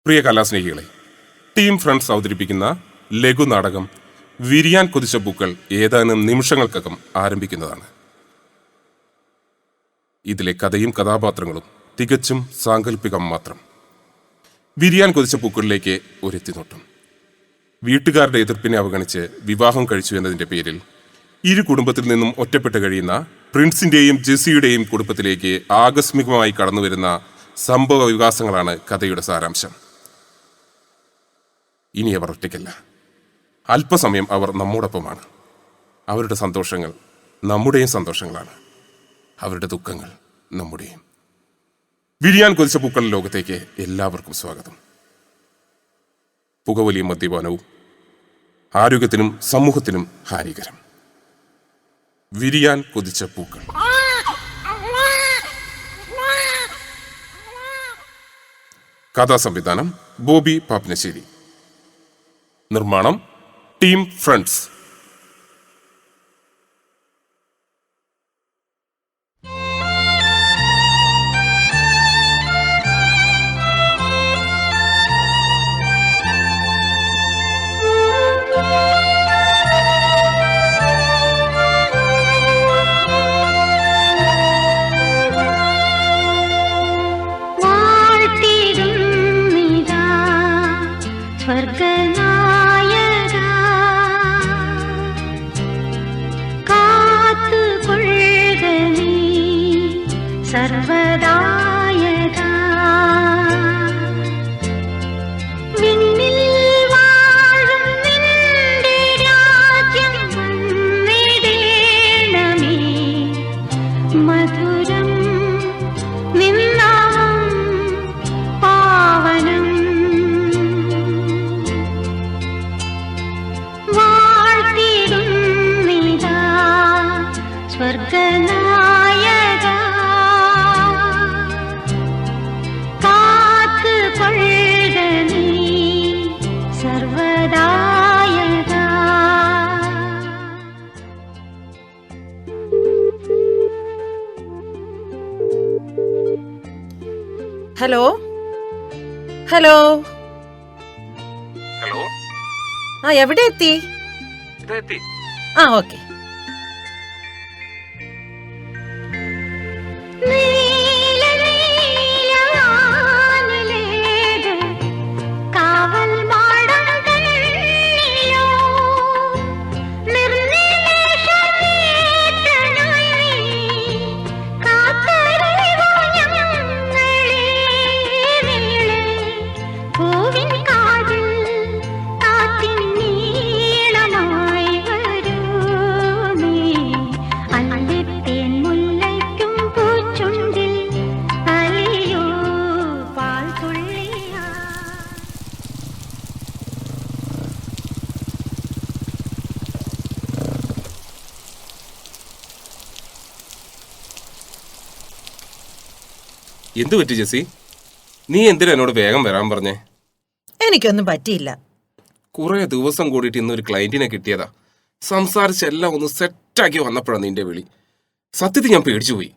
പ്രിയ കലാസ്നേഹികളെ, team friends അവതരിപ്പിക്കുന്ന ലഘുനാടകം വിരിയാൻ കൊതിച്ച പൂക്കൾ ഏതാനും നിമിഷങ്ങൾക്കകം ആരംഭിക്കുന്നതാണ്. ഇതിലെ കഥയും കഥാപാത്രങ്ങളും തികച്ചും സാങ്കല്പികം മാത്രം. വിരിയാൻ കൊതിച്ച പൂക്കളിലേക്ക് ഒരെത്തിനോട്ടം. വീട്ടുകാരുടെ എതിർപ്പിനെ അവഗണിച്ച് വിവാഹം കഴിച്ചു എന്നതിൻ്റെ പേരിൽ ഇരു കുടുംബത്തിൽ നിന്നും ഒറ്റപ്പെട്ട് കഴിയുന്ന പ്രിൻസിൻ്റെയും ജെസ്സിയുടെയും കുടുംബത്തിലേക്ക് ആകസ്മികമായി കടന്നുവരുന്ന സംഭവ വികാസങ്ങളാണ് കഥയുടെ സാരാംശം. ഇനി അവർ ഒറ്റയ്ക്കല്ല. അല്പസമയം അവർ നമ്മോടൊപ്പമാണ്. അവരുടെ സന്തോഷങ്ങൾ നമ്മുടെയും സന്തോഷങ്ങളാണ്, അവരുടെ ദുഃഖങ്ങൾ നമ്മുടെയും. വിരിയാൻ കൊതിച്ച പൂക്കൾ ലോകത്തേക്ക് എല്ലാവർക്കും സ്വാഗതം. പുകവലിയും മദ്യപാനവും ആരോഗ്യത്തിനും സമൂഹത്തിനും ഹാനികരം. വിരിയാൻ കൊതിച്ച പൂക്കൾ. കഥാസംവിധാനം ബോബി പാപ്പിനശ്ശേരി. നിർമ്മാണം team friends. Hello hello hello. എവിടെ എത്തി? ഓക്കെ. എന്തു പറ്റി ജെസ്സി? നീ എന്തിനാ എന്നോട് വേഗം വരാൻ പറഞ്ഞേ? എനിക്കൊന്നും പറ്റിയില്ല. കുറെ ദിവസം കൂടിയിട്ട് ഇന്നൊരു ക്ലയന്റിനെ കിട്ടിയതാ. സംസാരിച്ചെല്ലാം ഒന്ന് സെറ്റാക്കി വന്നപ്പോഴാണ് നിന്റെ വിളി. സത്യത്തിൽ ഞാൻ പേടിച്ചു പോയി.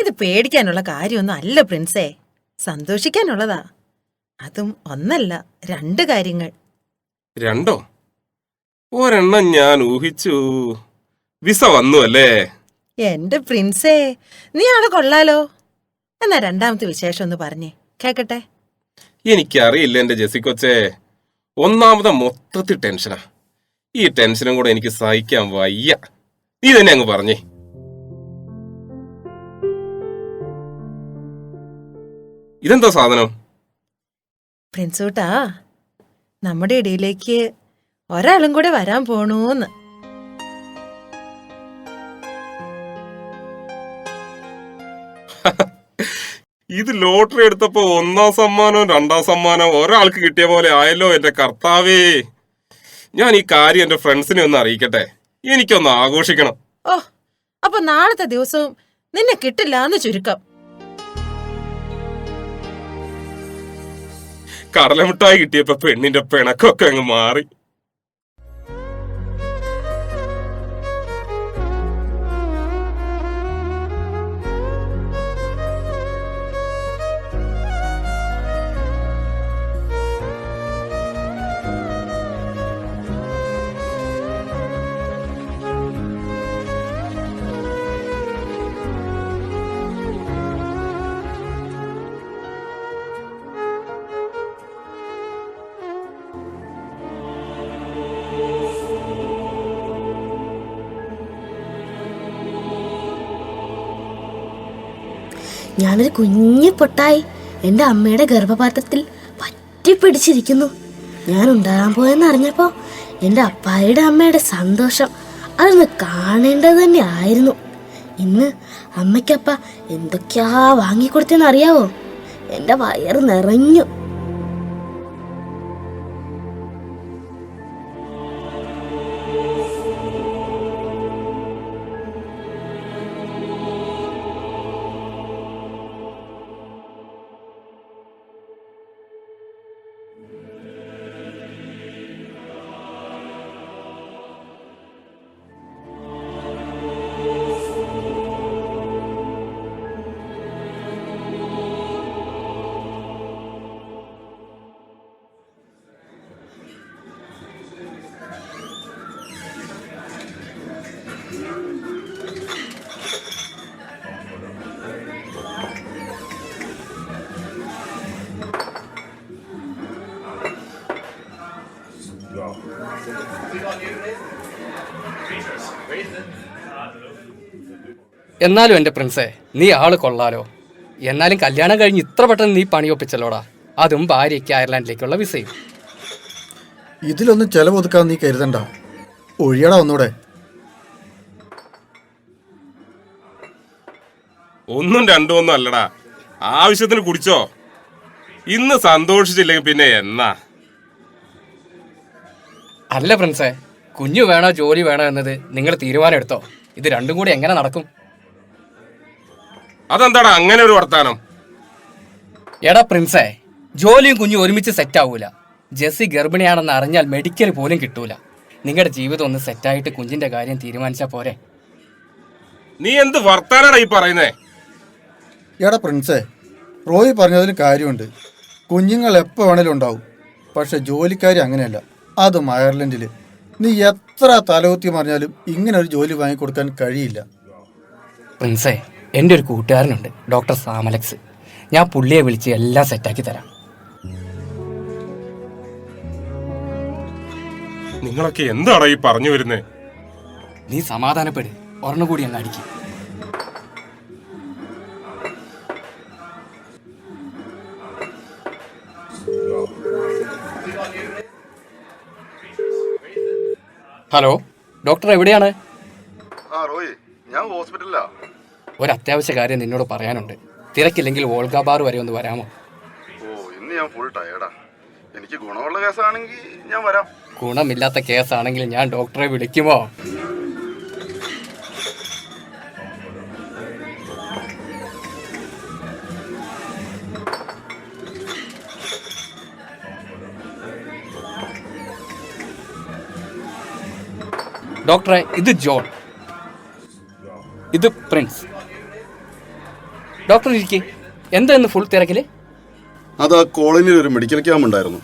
ഇത് പേടിക്കാനുള്ള കാര്യമൊന്നും അല്ല പ്രിൻസേ, സന്തോഷിക്കാനുള്ളതാ. അതും ഒന്നല്ല, 2 കാര്യങ്ങൾ. 2? ഒരെണ്ണം ഞാൻ ഊഹിച്ചു. വിസ വന്നു അല്ലേ? എന്റെ പ്രിൻസേ, നീ ആളെ കൊള്ളാലോ. എന്നാ 2ാമത്തെ വിശേഷം ഒന്ന് പറഞ്ഞേ കേക്കട്ടെ. എനിക്കറിയില്ല എന്റെ ജെസ്സി കൊച്ചേ. ഒന്നാമത് മൊത്തത്തിൽ ടെൻഷനാ. ഈ ടെൻഷനും കൂടെ എനിക്ക് സഹിക്കാൻ വയ്യ. നീ തന്നെ അങ്ങ് പറഞ്ഞേ. ഇതെന്താ സാധനം? പ്രിൻസൂട്ടാ, നമ്മുടെ ഇടയിലേക്ക് ഒരാളും കൂടെ വരാൻ പോണൂന്ന്. ഇത് ലോട്ടറി എടുത്തപ്പോ 1ാം സമ്മാനവും 2ാം സമ്മാനവും ഒരാൾക്ക് കിട്ടിയ പോലെ ആയല്ലോ എന്റെ കർത്താവേ. ഞാൻ ഈ കാര്യം എന്റെ ഫ്രണ്ട്സിനെ ഒന്ന് അറിയിക്കട്ടെ. എനിക്കൊന്ന് ആഘോഷിക്കണം. ഓ, അപ്പൊ നാളത്തെ ദിവസവും നിന്നെ കിട്ടില്ല എന്ന് ചുരുക്കം. കടലമിഠായി കിട്ടിയപ്പോ പെണ്ണിന്റെ പിണക്കൊക്കെ അങ്ങ് മാറി. ഞാനൊരു കുഞ്ഞു പൊട്ടായി എൻ്റെ അമ്മയുടെ ഗർഭപാത്രത്തിൽ പറ്റിപ്പിടിച്ചിരിക്കുന്നു. ഞാൻ ഉണ്ടാകാൻ പോയെന്ന് അറിഞ്ഞപ്പോ എൻ്റെ അപ്പായുടെ അമ്മയുടെ സന്തോഷം അതൊന്ന് കാണേണ്ടത് തന്നെ ആയിരുന്നു. ഇന്ന് അമ്മയ്ക്കപ്പ എന്തൊക്കെയാ വാങ്ങിക്കൊടുത്തെന്ന് അറിയാവോ? എൻ്റെ വയറ് നിറഞ്ഞു. എന്നാലും എൻ്റെ പ്രിൻസേ, നീ ആള് കൊള്ളാലോ. എന്നാലും കല്യാണം കഴിഞ്ഞ് ഇത്ര പെട്ടെന്ന് നീ പണിയൊപ്പിച്ചല്ലോടാ, അതും ഭാര്യയ്ക്ക് അയർലാൻഡിലേക്കുള്ള വിസയും. ഇതിലൊന്നും ചെലവൊതുക്കാൻ നീ കരുതണ്ട. ഒഴിയടാ ഒന്നൂടെ. ഒന്നും രണ്ടും ഒന്നും അല്ലടാ, ആവശ്യത്തിന് കുടിച്ചോ. ഇന്ന് സന്തോഷിച്ചില്ലെങ്കിൽ പിന്നെ എന്നാ? അല്ല പ്രിൻസേ, കുഞ്ഞു വേണോ ജോലി വേണോ എന്നത് നിങ്ങൾ തീരുമാനം എടുത്തോ. ഇത് രണ്ടും കൂടി എങ്ങനെ നടക്കും? അതെന്താടാ അങ്ങനെ ഒരു വർത്താനം? എടാ പ്രിൻസേ, ജോലിയും കുഞ്ഞും ഒരുമിച്ച് സെറ്റ് ആവൂല. ജെസ്സി ഗർഭിണിയാണെന്ന് അറിഞ്ഞാൽ മെഡിക്കൽ പോലും കിട്ടൂല. നിങ്ങളുടെ ജീവിതം ഒന്ന് സെറ്റായിട്ട് കുഞ്ഞിന്റെ കാര്യം തീരുമാനിച്ചാൽ പോരെ? നീ എന്ത് വർത്താനാടാ ഈ പറയുന്നേ? എടാ പ്രിൻസേ, റോയി പറഞ്ഞതിന് കാര്യമുണ്ട്. കുഞ്ഞുങ്ങൾ എപ്പോൾ വേണേലും ഉണ്ടാവും. പക്ഷെ ജോലിക്കാരി അങ്ങനെയല്ല, അതും അയർലൻഡിൽ. നീ എത്ര തലകുത്തി പറഞ്ഞാലും ഇങ്ങനെ ഒരു ജോലി വാങ്ങിക്കൊടുക്കാൻ കഴിയില്ല. പ്രിൻസേ, എൻ്റെ ഒരു കൂട്ടുകാരനുണ്ട്, ഡോക്ടർ സാമലക്സ്. ഞാൻ പുള്ളിയെ വിളിച്ച് എല്ലാം സെറ്റാക്കി തരാം. നിങ്ങളൊക്കെ എന്താടാ ഈ പറഞ്ഞു വരുന്നേ? നീ സമാധാനപ്പെട്, ഒരെണ്ണം കൂടി അങ്ങ് അടിക്കും. ഹലോ, ഡോക്ടർ എവിടെയാണ്? റോയി, ഞാൻ ഹോസ്പിറ്റലിലാ. ഒരു അത്യാവശ്യ കാര്യം നിന്നോട് പറയാനുണ്ട്. തിരക്കില്ലെങ്കിൽ വോൾഗ ബാർ വരെ ഒന്ന് വരാമോ? ഇന്ന് ഞാൻ ഫുൾ ടയർഡാ. എനിക്ക് ഗുണമുള്ള കേസാണെങ്കിൽ ഞാൻ വരാം. ഗുണമില്ലാത്ത കേസാണെങ്കിൽ ഞാൻ ഡോക്ടറെ വിളിക്കുമോ? ഡോക്ടറെ, ഇത് ജോൺ, ഇത് പ്രിൻസ്. ഡോക്ടർ ഇരിക്കേ. എന്താ ഇന്ന് ഫുൾ തിരക്കില്? അത് ആ കോളനിയിൽ ഒരു മെഡിക്കൽ ക്യാമ്പ് ഉണ്ടായിരുന്നു.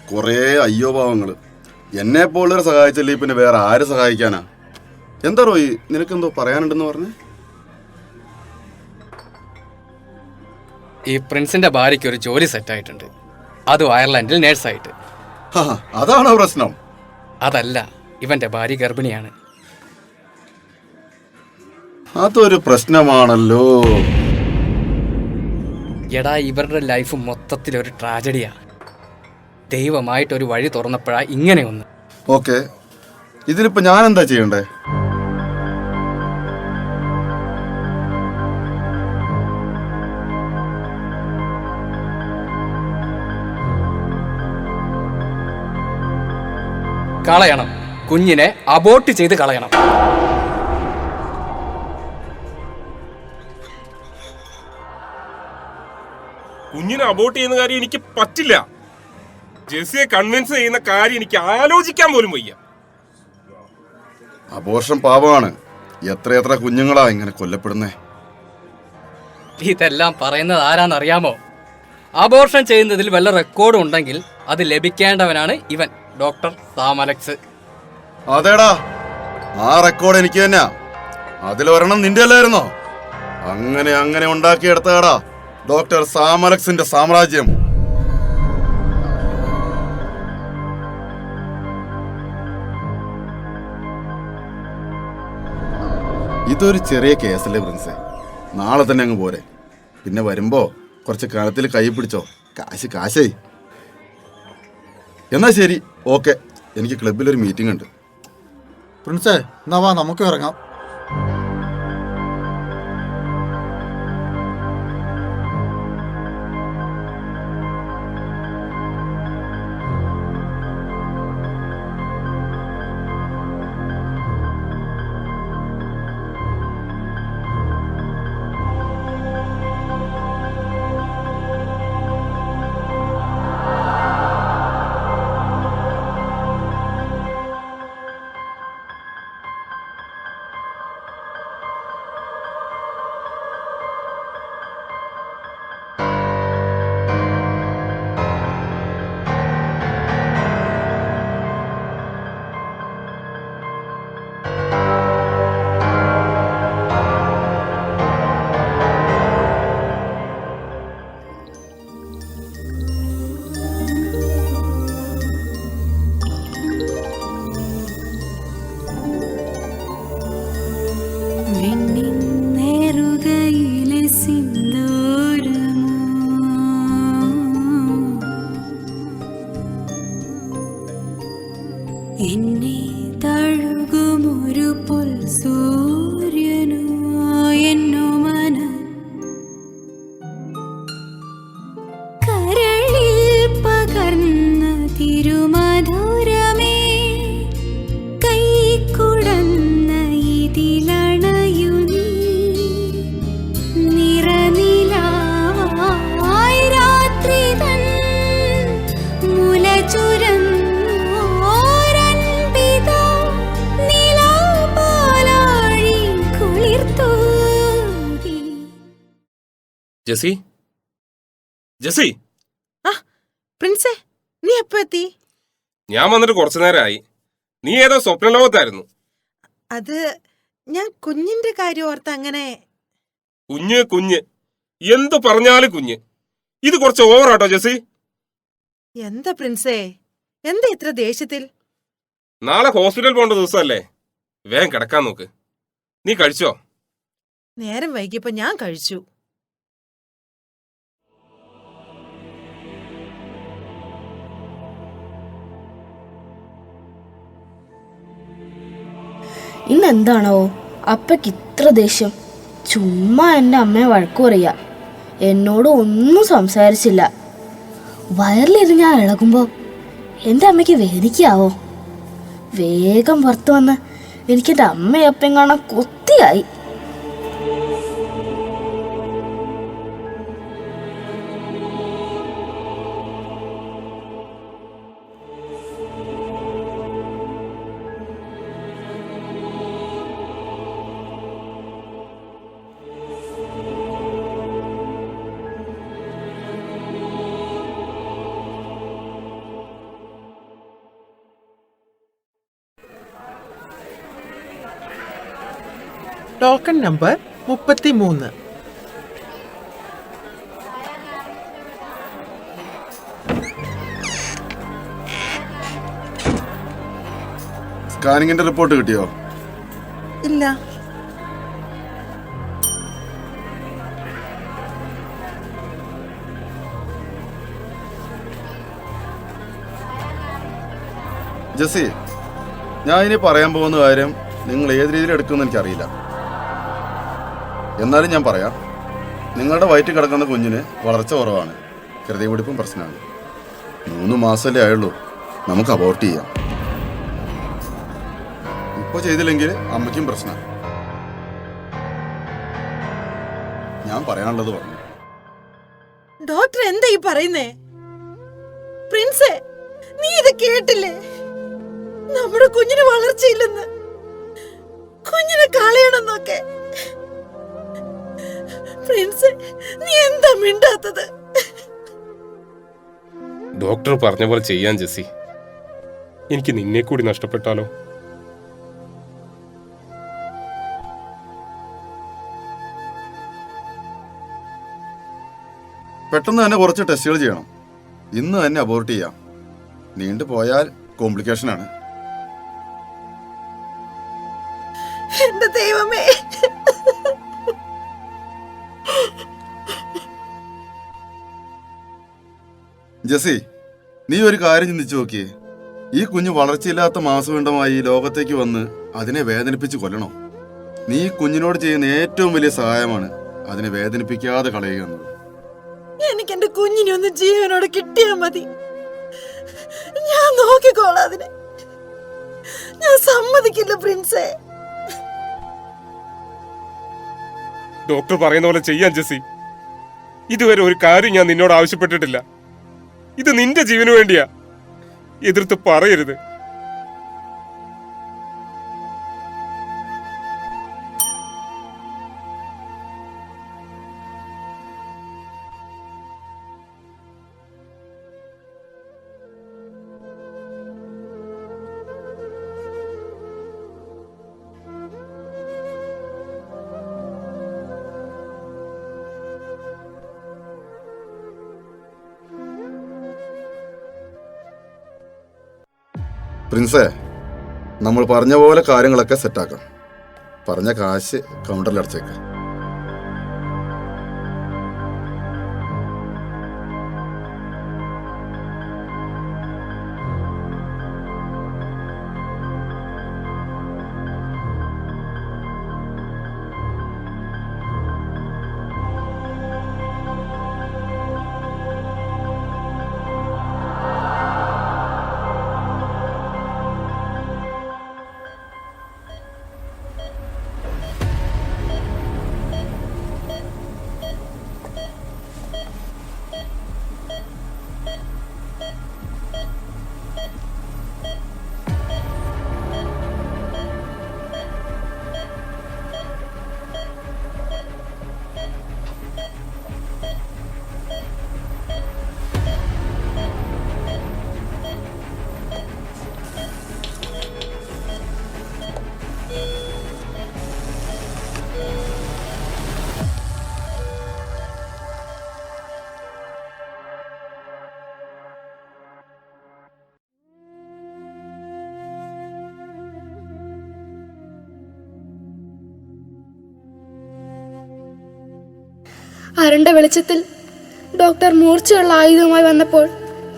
കുറേ അയ്യോ പാവങ്ങൾ. എന്നെ പോലുള്ളവരെ സഹായിച്ചല്ലേ പിന്നെ വേറെ ആര് സഹായിക്കാനാ? എന്താ റോയി, നിനക്കെന്തോ പറയാനുണ്ടെന്ന് പറഞ്ഞേ? ഈ പ്രിൻസിന്റെ ഭാര്യയ്ക്ക് ഒരു ജോലി സെറ്റായിട്ടുണ്ട്, അതും അയർലൻഡിൽ നേഴ്സായിട്ട്. അതാണോ പ്രശ്നം? അതല്ല, ഇവന്റെ ഭാര്യ ഗർഭിണിയാണ്. അതൊരു പ്രശ്നമാണല്ലോ. എടാ, ഇവരുടെ ലൈഫ് മൊത്തത്തിലൊരു ട്രാജഡിയാ. ദൈവമായിട്ടൊരു വഴി തുറന്നപ്പോഴാ ഇങ്ങനെ ഒന്ന്. ഓക്കെ, ഇതിലിപ്പോ ഞാൻ എന്താ ചെയ്യണ്ടേ? കളയണം, കുഞ്ഞിനെ അബോർട്ട് ചെയ്ത് കളയണം. കുഞ്ഞിനെ അബോർട്ട് ചെയ്യുന്ന കാര്യം എനിക്ക് പറ്റില്ല. ജെസ്സിയെ കൺവിൻസ് ചെയ്യുന്ന കാര്യം എനിക്ക് ആലോചിക്കാൻ പോലും വയ്യ. അബോർഷൻ പാപമാണ്. എത്രയെത്ര കുഞ്ഞുങ്ങളാ ഇങ്ങനെ കൊല്ലപ്പെടുന്നേ. ഇതെല്ലാം പറയുന്നത് ആരാന്നറിയാമോ? അബോർഷൻ ചെയ്യുന്നതിൽ വല്ല റെക്കോർഡും ഉണ്ടെങ്കിൽ അത് ലഭിക്കേണ്ടവനാണ് ഇവൻ, ഡോക്ടർ സാമലക്സ്. അതേടാ, ആ റെക്കോർഡ് എനിക്ക് തന്നെയാ. അതിലൊരെണ്ണം നിന്റെ അല്ലായിരുന്നോ? അങ്ങനെ ഉണ്ടാക്കിയെടുത്താടാ ഡോക്ടർ സാമലക്സിന്റെ സാമ്രാജ്യം. ഇതൊരു ചെറിയ കേസല്ലേ പ്രിൻസേ? നാളെ തന്നെ അങ്ങ് പോരെ. പിന്നെ വരുമ്പോ കുറച്ച് കനത്തിൽ കൈ പിടിച്ചോ. കാശേ. എന്നാ ശരി, ഓക്കെ. എനിക്ക് ക്ലബിലൊരു മീറ്റിംഗ് ഉണ്ട്. പ്രിൻസേ, എന്നാ വാ നമുക്ക് ഇറങ്ങാം. വെണ്ണിന്നേറുകയിലെ സിന്ദൂരമോ എന്നെ തഴുകുമൊരു പൊൽസൂര്യനോ എന്നോ മന കരളിൽ പകർന്ന തിരുമധുരമേ കൈക്കുടന്ന ഇതിലണയു നീ നിറനിലാവായി രാത്രി തൻ മുല ചുരന്നോരൻപിത നിലാപാലാഴി കുളിർത്തൂകി. ജെസി, ജെസി, ആ പ്രിൻസേ, നീ എപ്പോ എത്തി? ഞാൻ വന്നിട്ട് കുറച്ചു നേരമായി. നീ ഏതോ സ്വപ്നലോകത്തായിരുന്നു. അത് ഞാൻ കുഞ്ഞിന്റെ കാര്യം ഓർത്ത് അങ്ങനെ. കുഞ്ഞ് എന്തു പറഞ്ഞാലും കുഞ്ഞ്. ഇത് കുറച്ച് ഓവറാട്ടോ ജെസി. എന്താ പ്രിൻസേ, എന്താ ഇത്ര ദേഷ്യത്തിൽ? നാളെ ഹോസ്പിറ്റൽ പോകേണ്ട ദിവസമല്ലേ? വേഗം കിടക്കാൻ നോക്ക്. നീ കഴിച്ചോ? നേരം വൈകിയപ്പോ ഞാൻ കഴിച്ചു. ഇന്നെന്താണോ അപ്പയ്ക്ക് ഇത്ര ദേഷ്യം? ചുമ്മാ എൻ്റെ അമ്മയെ വഴക്കു പറയാ. എന്നോട് ഒന്നും സംസാരിച്ചില്ല. വയറിലിരുന്ന് ഞാൻ ഇളകുമ്പോൾ എൻ്റെ അമ്മയ്ക്ക് വേദിക്കാവോ? വേഗം പുറത്തു വന്ന് എനിക്കെൻ്റെ അമ്മയപ്പം കാണാൻ കൊത്തിയായി. Token number 33. സ്കാനിങ്ങിന്റെ റിപ്പോർട്ട് കിട്ടിയോ? ഇല്ല. ജെസി, ഞാൻ ഇനി പറയാൻ പോകുന്ന കാര്യം നിങ്ങൾ ഏത് രീതിയിൽ എടുക്കുമെന്ന് എനിക്കറിയില്ല. എന്നാലും ഞാൻ പറയാം. നിങ്ങളുടെ വയറ്റിൽ കിടക്കുന്ന കുഞ്ഞിന് വളർച്ച കുറവാണ്, ഹൃദയപിടിപ്പും പ്രശ്നമാണ്. 3 മാസമല്ലേ ആയുള്ളൂ. നമുക്ക് അബോർട്ട് ചെയ്യാം. ഇപ്പൊ ചെയ്തില്ലെങ്കിൽ അമ്മയ്ക്കും പ്രശ്നമാണ്. ഞാൻ പറയാനുള്ളത് പറഞ്ഞു. ഡോക്ടർ എന്താ ഈ പറയുന്നേ? പ്രിൻസേ, നീ ഇത് കേട്ടില്ലേ? നമ്മുടെ കുഞ്ഞിന് വളർച്ചയില്ലെന്ന്, കുഞ്ഞിനെ കളയണമെന്നൊക്കെ. പ്രിൻസേ, നീ എന്താ മിണ്ടാത്തത്? ഡോക്ടർ പറഞ്ഞ പോലെ ചെയ്യാൻ ജെസി. എനിക്ക് നിന്നെ കൂടി നഷ്ടപ്പെട്ടാലോ? പെട്ടെന്ന് തന്നെ കുറച്ച് ടെസ്റ്റുകൾ ചെയ്യണം. ഇന്ന് തന്നെ അബോർട്ട് ചെയ്യാം. നീണ്ടു പോയാൽ കോംപ്ലിക്കേഷനാണ്. എന്റെ ദൈവമേ, ജെസ്സി, നീ ഒരു കാര്യം ചിന്തിച്ചു നോക്കിയേ. ഈ കുഞ്ഞ് വളർച്ചയില്ലാത്ത മാസപിണ്ഡമായി ലോകത്തേക്ക് വന്ന് അതിനെ വേദനിപ്പിച്ച് കൊല്ലണോ? നീ ഈ കുഞ്ഞിനോട് ചെയ്യുന്ന ഏറ്റവും വലിയ സഹായമാണ് അതിനെ വേദനിപ്പിക്കാതെ കളയുക എന്നത്. എനിക്ക് എന്റെ കുഞ്ഞിനെ ഒന്ന് ജീവനോട് കിട്ടിയാ മതി. ഞാൻ നോക്കിക്കോളാം അതിനെ. ഞാൻ സമ്മതിക്കില്ല പ്രിൻസേ. ഡോക്ടർ പറയുന്ന പോലെ ചെയ്യാൻ ജെസ്സി. ഇതുവരെ ഒരു കാര്യം ഞാൻ നിന്നോട് ആവശ്യപ്പെട്ടിട്ടില്ല. ഇത് നിന്റെ ജീവന് വേണ്ടിയാ. എതിർത്ത് പറയരുത്. പ്രിൻസേ, നമ്മൾ പറഞ്ഞ പോലെ കാര്യങ്ങളൊക്കെ സെറ്റാക്കാം. പറഞ്ഞ കാശ് കൗണ്ടറിൽ അടച്ചേക്കാം. അരണ്ട വെളിച്ചത്തിൽ ഡോക്ടർ മൂർച്ചയുള്ള ആയുധവുമായി വന്നപ്പോൾ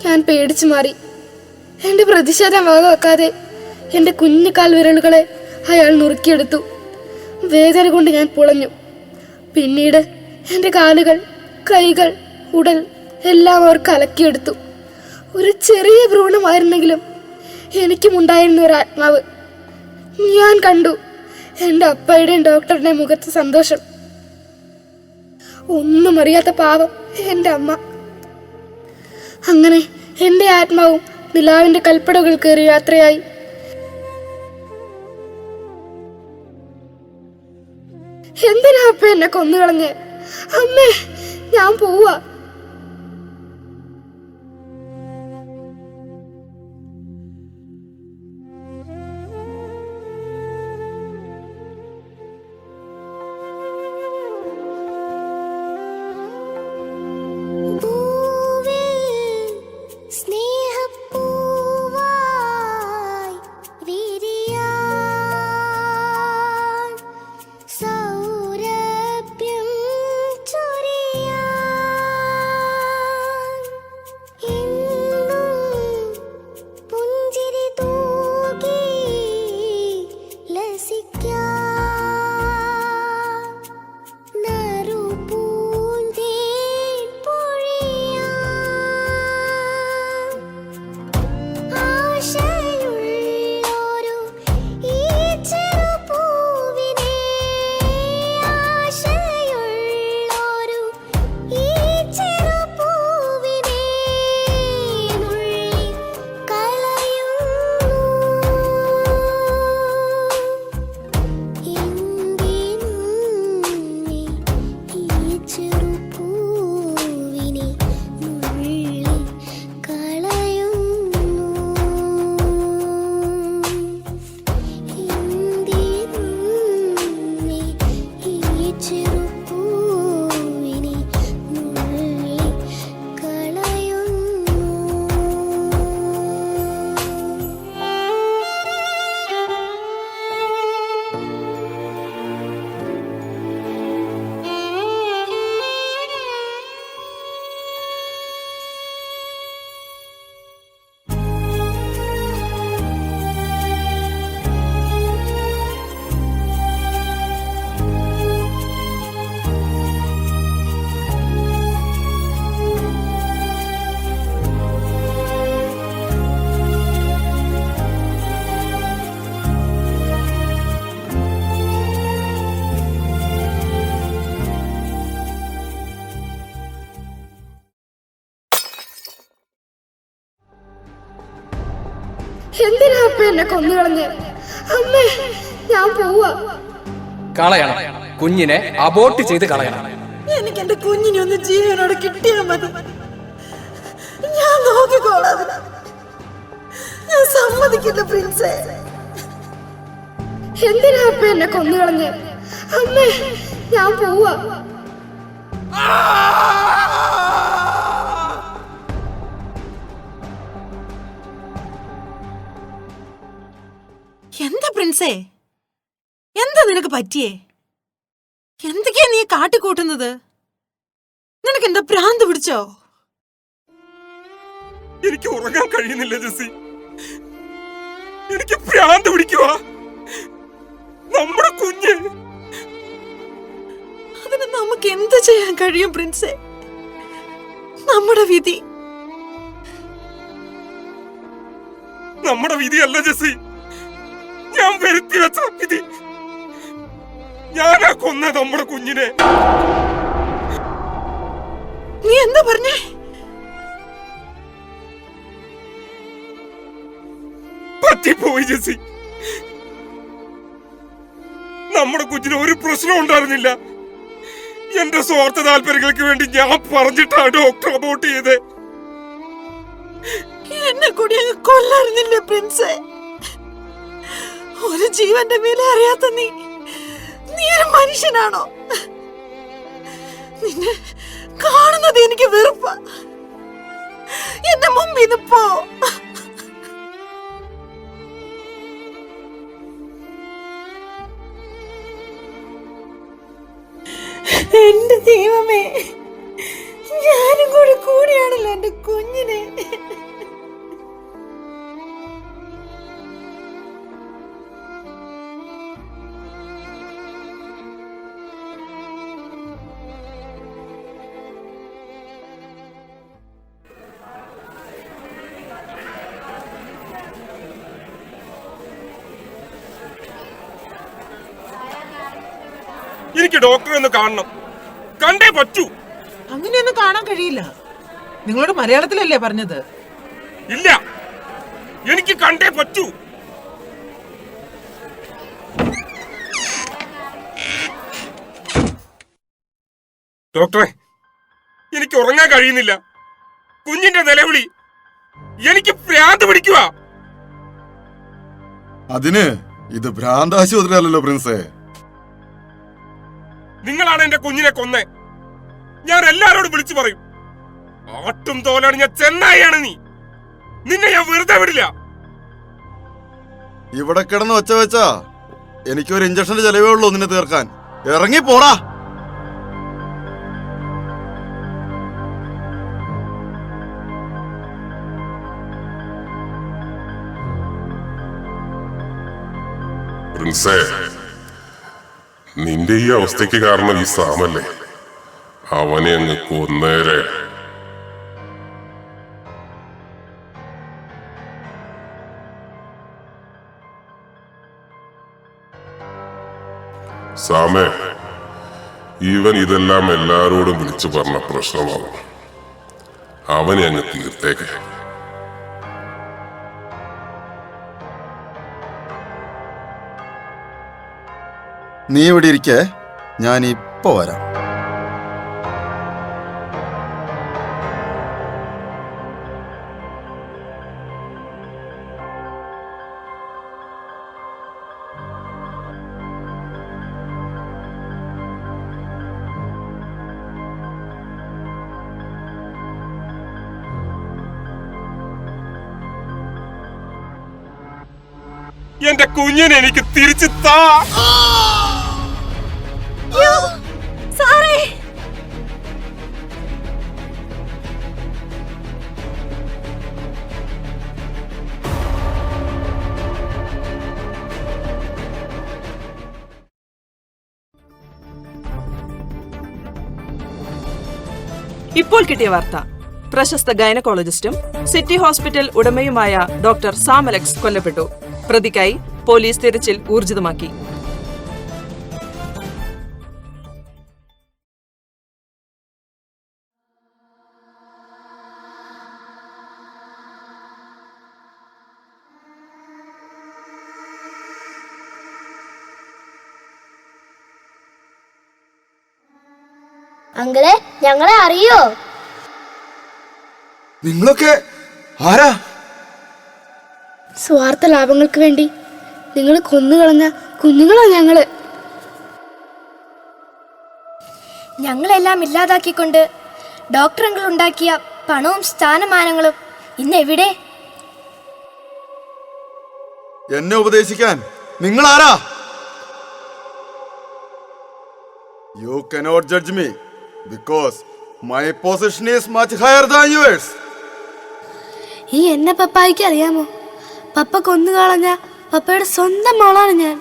ഞാൻ പേടിച്ചു മാറി. എൻ്റെ പ്രതിഷേധം വകവെക്കാതെ എൻ്റെ കുഞ്ഞു കാൽ വിരലുകളെ അയാൾ നുറുക്കിയെടുത്തു. വേദന കൊണ്ട് ഞാൻ പുളഞ്ഞു. പിന്നീട് എൻ്റെ കാലുകൾ, കൈകൾ, ഉടൽ എല്ലാം അവർ കലക്കിയെടുത്തു. ഒരു ചെറിയ ഭ്രൂണമായിരുന്നെങ്കിലും എനിക്കുമുണ്ടായിരുന്ന ഒരു ആത്മാവ്. ഞാൻ കണ്ടു എൻ്റെ അപ്പയുടെയും ഡോക്ടറുടെയും മുഖത്ത് സന്തോഷം. ഒന്നും അറിയാത്ത പാവം എൻ്റെ അമ്മ. അങ്ങനെ എൻ്റെ ആത്മാവും നിലാവിൻ്റെ കൽപ്പടകൾ കയറി യാത്രയായി. എന്തിനാ അപ്പ എന്നെ കൊന്നുകളഞ്ഞേ? അമ്മേ, ഞാൻ പോവാ. സൗരഭ്യം ചൊരിയാ എന്തിനാ അപ്പ എന്നെ കൊന്നുകളഞ്ഞ്? അമ്മേ, ഞാൻ പോവാ. കളയണം, കുഞ്ഞിനെ അബോർട്ട് ചെയ്ത് കളയണം. എനിക്ക് എന്റെ കുഞ്ഞിനെ ഒന്ന് ജീവനോട് കിട്ടിയാൽ മതി. ഞാൻ നോക്കിക്കോളാം അതിനെ. ഞാൻ സമ്മതിക്കില്ല പ്രിൻസേ. എന്തിനാ അപ്പ എന്നെ കൊന്നുകളഞ്ഞ്? അമ്മേ, ഞാൻ പോവാ. എന്താ പ്രിൻസേ, എന്താ നിനക്ക് പറ്റിയേ? എന്തൊക്കെയാ നീ കാട്ടിക്കൂട്ടുന്നത്? നിനക്ക് എന്താ ഭ്രാന്ത് പിടിച്ചോ? എനിക്ക് ഉറങ്ങാൻ കഴിയുന്നില്ല ജെസ്സി. എനിക്ക് ഭ്രാന്ത് പിടിക്കുക. നമ്മുടെ കുഞ്ഞ്, അതിന് നമുക്ക് എന്ത് ചെയ്യാൻ കഴിയും പ്രിൻസേ? നമ്മുടെ വിധി. നമ്മുടെ വിധിയല്ല ജെസ്സി, ഞാൻ വരുത്തി വെച്ച വിധി. ഞാനാ കൊന്ന നമ്മുടെ കുഞ്ഞിനെ. നീ എന്താ പറഞ്ഞേ? പറ്റിപ്പോയി ജെസ്സി. നമ്മുടെ കുഞ്ഞിന് ഒരു പ്രശ്നം ഉണ്ടായിരുന്നില്ല. എന്റെ സ്വാർത്ഥ താല്പര്യങ്ങൾക്ക് വേണ്ടി ഞാൻ പറഞ്ഞിട്ടാണ് ഡോക്ടർ അബോർട്ട് ചെയ്തേ. എന്നെ കൂടി അങ്ങ് കൊല്ലായിരുന്നില്ലേ പ്രിൻസേ? ഒരു ജീവന്റെ വില അറിയാത്ത നീ ഒരു മനുഷ്യനാണോ? നിന്നെ കാണുന്നത് എനിക്ക് വെറുപ്പ. എന്റെ മുമ്പിൽ നിന്ന് പോ. എന്റെ ദൈവമേ, ഞാനും കൂടി കൂടിയാണല്ലോ എന്റെ കുഞ്ഞിനെ. എനിക്ക് ഡോക്ടറെ ഒന്ന് കാണണം, കണ്ടേ പറ്റൂ. അങ്ങനെയൊന്നും കാണാൻ കഴിയില്ല. നിങ്ങളോട് മലയാളത്തിലല്ലേ പറഞ്ഞത്? ഇല്ല, എനിക്ക് കണ്ടേ പറ്റൂ. ഡോക്ടറെ, എനിക്ക് ഉറങ്ങാൻ കഴിയുന്നില്ല. കുഞ്ഞിന്റെ നിലവിളി എനിക്ക് ഭ്രാന്ത് പിടിക്കുക. അതിന് ഇത് ഭ്രാന്താശുപത്രി അല്ലല്ലോ പ്രിൻസേ. നിങ്ങളാണ് എന്റെ കുഞ്ഞിനെ കൊന്നേ. ഞാൻ എല്ലാരോടും വിളിച്ചു പറയും. ആട്ടും തോലണിഞ്ഞ ചെന്നായിയാണ് നീ. നിന്നെ ഞാൻ വെറുതെ വിടില്ല. ഇവിടെ കിടന്ന് ഒച്ച വെച്ചാ എനിക്കൊരു ഇഞ്ചക്ഷന്റെ ചെലവേ ഉള്ളൂ നിന്നെ തീർക്കാൻ. ഇറങ്ങി പോടാ. പ്രിൻസേ, നിന്റെ ഈ അവസ്ഥയ്ക്ക് കാരണം ഈ സാമല്ലേ? അവനെ അങ്ങ് കൊന്നേരെ. സാമേ, ഇവൻ ഇതെല്ലാം എല്ലാരോടും വിളിച്ചു പറഞ്ഞ പ്രശ്നമാകും. അവനെ അങ്ങ് തീർത്തേക്ക്. നീ ഇവിടെ ഇരിക്കേ, ഞാൻ ഇപ്പൊ വരാം. എന്റെ കുഞ്ഞിനെ എനിക്ക് തിരിച്ചു താ. സാറേ, ഇപ്പോൾ കിട്ടിയ വാർത്ത. പ്രശസ്ത ഗൈനക്കോളജിസ്റ്റും സിറ്റി ഹോസ്പിറ്റൽ ഉടമയുമായ ഡോക്ടർ സാം അലക്സ് കൊല്ലപ്പെട്ടു. പ്രതിക്കായി പോലീസ് തിരച്ചിൽ ഊർജിതമാക്കി. അങ്കിളെ ഞങ്ങളെ അറിയോ? നിങ്ങളൊക്കെ ആരാ? സ്വാർത്ഥ ലാഭങ്ങൾക്ക് വേണ്ടി നിങ്ങൾ കൊന്നുകളഞ്ഞ കുഞ്ഞുങ്ങളാ ഞങ്ങള്. ഞങ്ങളെല്ലാം ഇല്ലാതാക്കിക്കൊണ്ട് ഡോക്ടർ അങ്കിൾ ഉണ്ടാക്കിയ പണവും സ്ഥാനമാനങ്ങളും ഇന്ന് എവിടെ? എന്നെ ഉപദേശിക്കാൻ നിങ്ങൾ ആരാ? You cannot judge me because my position is much higher than yours. ഈ എന്നെ പപ്പായ്ക്ക് അറിയാമോ? പപ്പ കൊന്നുകളഞ്ഞ പപ്പയുടെ സ്വന്തം മോളാണ് ഞാൻ.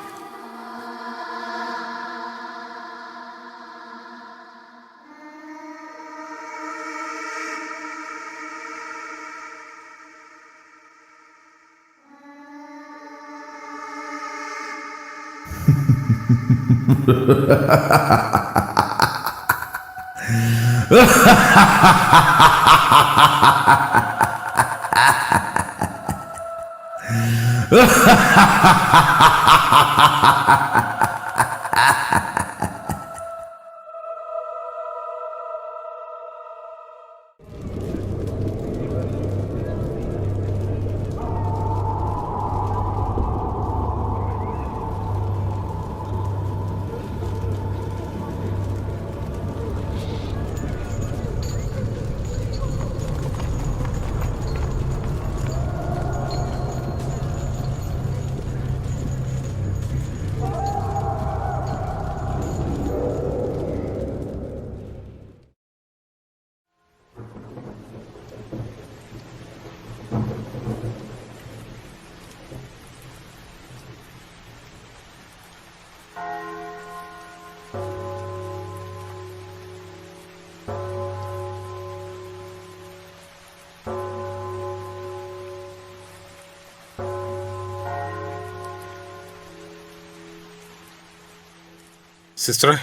സിസ്റ്ററെ,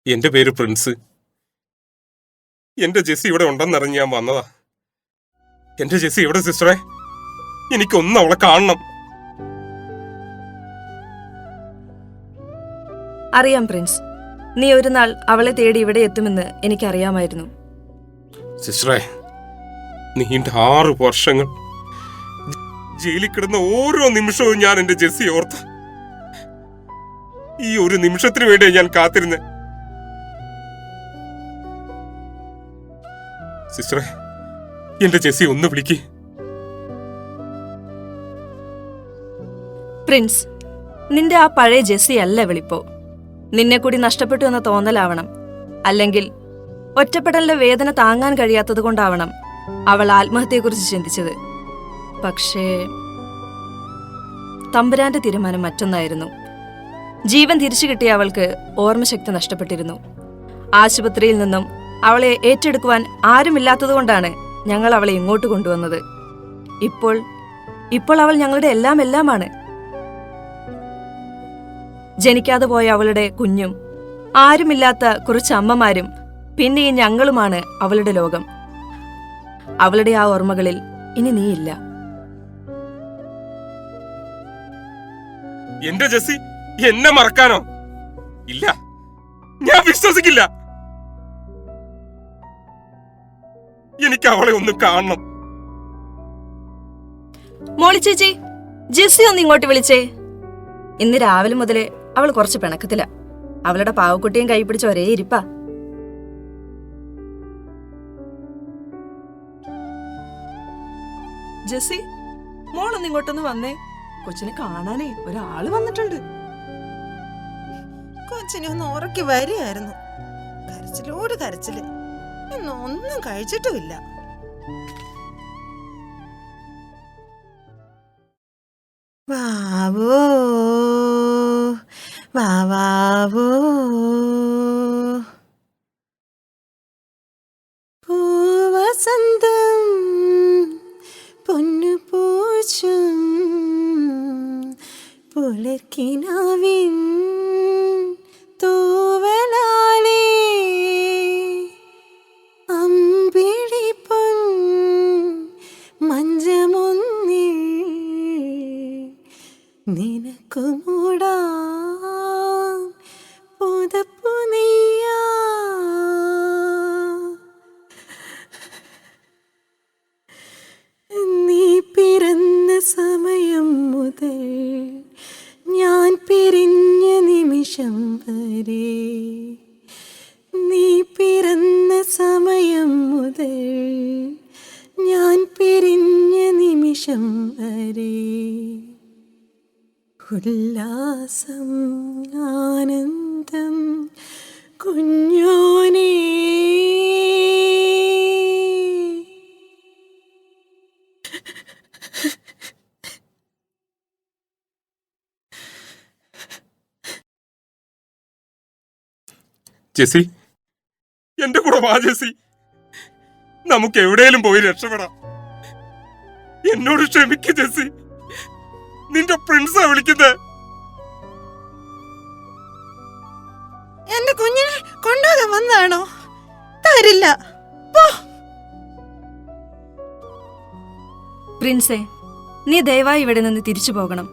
എൻ്റെ പേര് പ്രിൻസ്. എൻ്റെ ജെസ്സി ഇവിടെ ഉണ്ടെന്നറിഞ്ഞ് ഞാൻ വന്നതാ. എൻ്റെ ജെസ്സി എവിടെ സിസ്റ്ററെ? എനിക്കൊന്ന് അവളെ കാണണം. അറിയാം പ്രിൻസ്, നീ ഒരു നാൾ അവളെ തേടി ഇവിടെ എത്തുമെന്ന് എനിക്കറിയാമായിരുന്നു. സിസ്റ്ററെ, നീണ്ട 6 വർഷങ്ങൾ ജയിലിൽ കിടന്ന ഓരോ നിമിഷവും ഞാൻ എൻ്റെ ജെസ്സി ഓർത്ത. ഈ ഒരു നിമിഷത്തിന് വേണ്ടിയാണ് ഞാൻ കാത്തിരുന്നത്. സിസ്റ്ററെ, എന്റെ ജെസ്സി ഒന്ന് വിളിക്ക്. പ്രിൻസ്, നിന്റെ ആ പഴയ ജെസ്സി അല്ല വിളിപ്പോ. നിന്നെ കൂടി നഷ്ടപ്പെട്ടു എന്ന തോന്നലാവണം. അല്ലെങ്കിൽ ഒറ്റപ്പെടലിന്റെ വേദന താങ്ങാൻ കഴിയാത്തത് കൊണ്ടാവണം അവൾ ആത്മഹത്യയെക്കുറിച്ച് ചിന്തിച്ചത്. പക്ഷേ തമ്പുരാന്റെ തീരുമാനം മറ്റൊന്നായിരുന്നു. ജീവൻ തിരിച്ചു കിട്ടിയ അവൾക്ക് ഓർമ്മശക്തി നഷ്ടപ്പെട്ടിരുന്നു. ആശുപത്രിയിൽ നിന്നും അവളെ ഏറ്റെടുക്കുവാൻ ആരുമില്ലാത്തതുകൊണ്ടാണ് ഞങ്ങൾ അവളെ ഇങ്ങോട്ട് കൊണ്ടുവന്നത്. ഇപ്പോൾ അവൾ ഞങ്ങളുടെ എല്ലാമാണ്. ജനിക്കാതെ പോയ അവളുടെ കുഞ്ഞും ആരുമില്ലാത്ത കുറച്ച് അമ്മമാരും പിന്നെ ഈ ഞങ്ങളുമാണ് അവളുടെ ലോകം. അവളുടെ ആ ഓർമ്മകളിൽ ഇനി നീയില്ല. എന്റെ ജെസ്സി എന്നെ മറക്കാനോ? ഇല്ല, ഞാൻ വിശ്വസിക്കില്ല. എനിക്ക് അവളെ ഒന്ന് കാണണം. മോളി ചേച്ചി, ജെസ്സി ഒന്ന് ഇങ്ങോട്ട് വിളിച്ചേ. ഇന്ന് രാവിലെ മുതലേ അവൾ കുറച്ച് പിണക്കത്തില. അവളുടെ പാവക്കുട്ടിയും കൈ പിടിച്ച ഒരേ ഇരിപ്പാ. ജെസ്സി, മോളൊന്ന് ഇങ്ങോട്ടൊന്ന് വന്നേ. കൊച്ചിനെ കാണാനേ ഒരാള് വന്നിട്ടുണ്ട്. കൊച്ചിനെ ഒന്ന് ഉറക്കി വരികയായിരുന്നു. കരച്ചിലോട് കരച്ചില്. ഒന്നും കഴിച്ചിട്ടുമില്ല. വാവോ വാവോ, പൂവസന്തം പൊന്നു പൂച്ചും പുലർക്കിനാവിൻ തൂവലാലേ അമ്പിളിപ്പൊൻ മഞ്ചമൊന്നിൽ നിനക്കു മൂടാൻ പുതപ്പു നെയ്യാ നിമിഷം വരെ ഉല്ലാസം ആനന്ദം കുഞ്ഞോനേ. ജെസ്സി, എന്റെ കൂടെ വാ ജെസ്സി, നമുക്ക് എവിടെയെങ്കിലും പോയി രക്ഷപ്പെടാം. എന്നോട് ക്ഷമിക്ക് ജെസ്സി, നിന്റെ പ്രിൻസാ വിളിക്കുന്നത്. എന്റെ കുഞ്ഞിനെ കൊണ്ടുപോകാൻ വന്നാണോ? തരില്ല, പോ. പ്രിൻസേ, നീ ദയവായി ഇവിടെ നിന്ന് തിരിച്ചു പോകണം.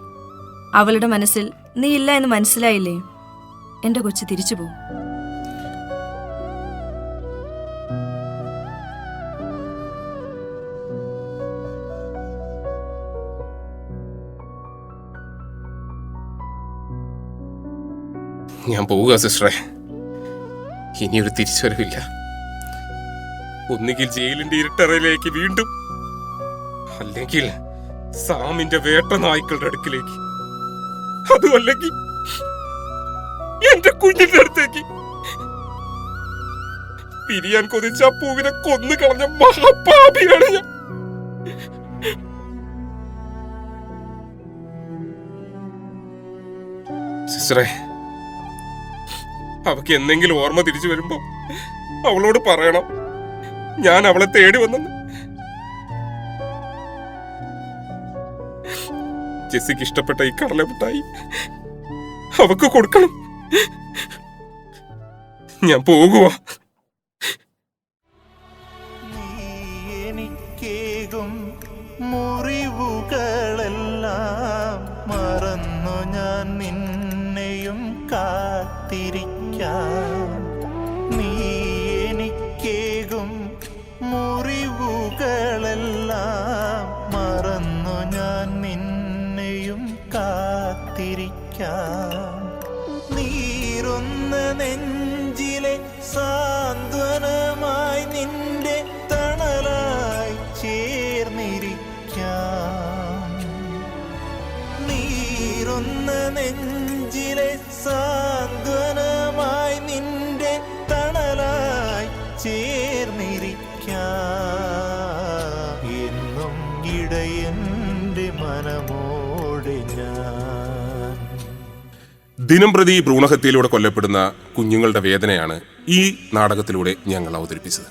അവളുടെ മനസ്സിൽ നീ ഇല്ല എന്ന് മനസ്സിലായില്ലേ? എന്റെ കൊച്ചു തിരിച്ചു പോകും. ഞാൻ പോവുക സിസ്റ്ററെ, ഇനിയൊരു തിരിച്ചുവരവില്ല. ഒന്നുകിൽ ജയിലിന്റെ ഇരുട്ടറയിലേക്ക് വീണ്ടും, അല്ലെങ്കിൽ സാമിന്റെ വേട്ട നായ്ക്കളുടെ അടുക്കിലേക്ക്, അതുമല്ലെങ്കിൽ എന്റെ കുഞ്ഞിന്റെ അടുത്തേക്ക്. പിരിയാൻ കൊതിച്ച ആ പൂവിനെ കൊന്നു കളഞ്ഞ മഹാപാപിയാണ് ഞാൻ. സിസ്റ്ററെ, അവക്ക് എന്തെങ്കിലും ഓർമ്മ തിരിച്ചു വരുമ്പോ അവളോട് പറയണം ഞാൻ അവളെ തേടി വന്നെന്ന്. ജെസ്സിക്ക് ഇഷ്ടപ്പെട്ട ഈ കടലമിഠായി അവക്ക് കൊടുക്കണം. ഞാൻ പോകുക. എനിക്കേകും മുറിവുകളെല്ലാം മറന്നു ഞാൻ നിന്നെയും കാത്തിരിക്കാം. നീ എനിക്കേകും മുറിവുകളെല്ലാം മറന്നു ഞാൻ നിന്നെയും കാത്തിരിക്കാം. നീറുന്ന നെഞ്ചിലെ സാന്ത്വനമായി നിന്റെ തണലായി ചേർന്നിരിക്കാം. നീറുന്ന നെഞ്ചിലെ സാന്ത്വനമായി നിന്റെ തണലായി ചേർന്നിരിക്കാം. എന്നും ഇടയന്റെ മനമോടെ ഞാൻ. ദിനംപ്രതി ഭ്രൂണഹത്യയിലൂടെ കൊല്ലപ്പെടുന്ന കുഞ്ഞുങ്ങളുടെ വേദനയാണ് ഈ നാടകത്തിലൂടെ ഞങ്ങൾ അവതരിപ്പിച്ചത്.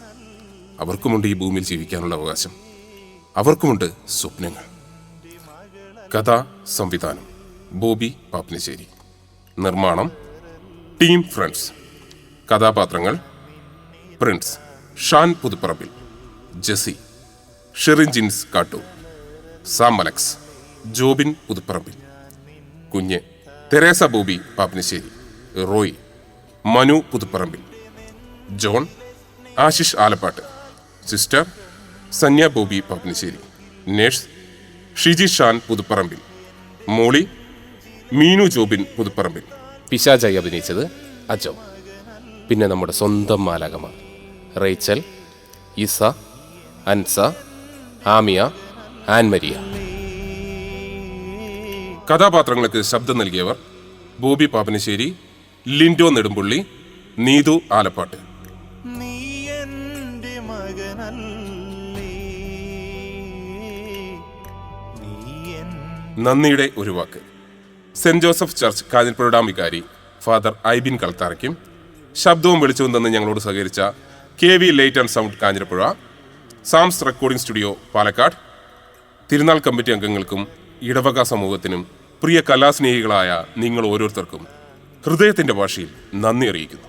അവർക്കുമുണ്ട് ഈ ഭൂമിയിൽ ജീവിക്കാനുള്ള അവകാശം, അവർക്കുമുണ്ട് സ്വപ്നങ്ങൾ. കഥ സംവിധാനം ബോബി പാപ്പിനിശ്ശേരി. നിർമ്മാണം ടീം ഫ്രണ്ട്സ്. കഥാപാത്രങ്ങൾ: പ്രിൻസ് ഷാൻ പുതുപ്പറമ്പിൽ, ജെസ്സി ഷെറിൻ ജിൻസ് കാട്ടൂർ, സാം അലക്സ് ജോബിൻ പുതുപ്പറമ്പിൽ, കുഞ്ഞ് തെരേസ ബോബി പാപ്പിനിശ്ശേരി, റോയ് മനു പുതുപ്പറമ്പിൽ, ജോൺ ആശിഷ് ആലപ്പാട്ട്, സിസ്റ്റർ സന്യ ബോബി പാപ്പിനിശ്ശേരി, നേഴ്സ് ഷിജി ഷാൻ പുതുപ്പറമ്പിൽ, മോളി മീനു ജോബിൻ പുതുപ്പറമ്പിൽ. പിശാചായി അഭിനയിച്ചത് അജോ. പിന്നെ നമ്മുടെ സ്വന്തം മാലാകമാർ റേച്ചൽ, ഇസ, അൻസ, ആമിയ, ആൻമരിയ. കഥാപാത്രങ്ങൾക്ക് ശബ്ദം നൽകിയവർ: ബോബി പാപ്പനിശ്ശേരി, ലിൻഡോ നെടുമ്പുള്ളി, നീതു ആലപ്പാട്ട്. നീ എൻ്റെ മകനല്ലേ, നീ നന്ദിയുടെ ഒരു വാക്ക്. സെന്റ് ജോസഫ് ചർച്ച് കാഞ്ഞിരപ്പുഴ വികാരി ഫാദർ ഐബിൻ കൽത്താറയ്ക്കും ശബ്ദവും വെളിച്ചവും തന്ന് ഞങ്ങളോട് സഹകരിച്ച KV light and sound Kanjirappuzha, Sams recording studio Palakkad, തിരുനാൾ കമ്മിറ്റി അംഗങ്ങൾക്കും ഇടവക സമൂഹത്തിനും പ്രിയ കലാസ്നേഹികളായ നിങ്ങൾ ഓരോരുത്തർക്കും ഹൃദയത്തിൻ്റെ ഭാഷയിൽ നന്ദി അറിയിക്കുന്നു.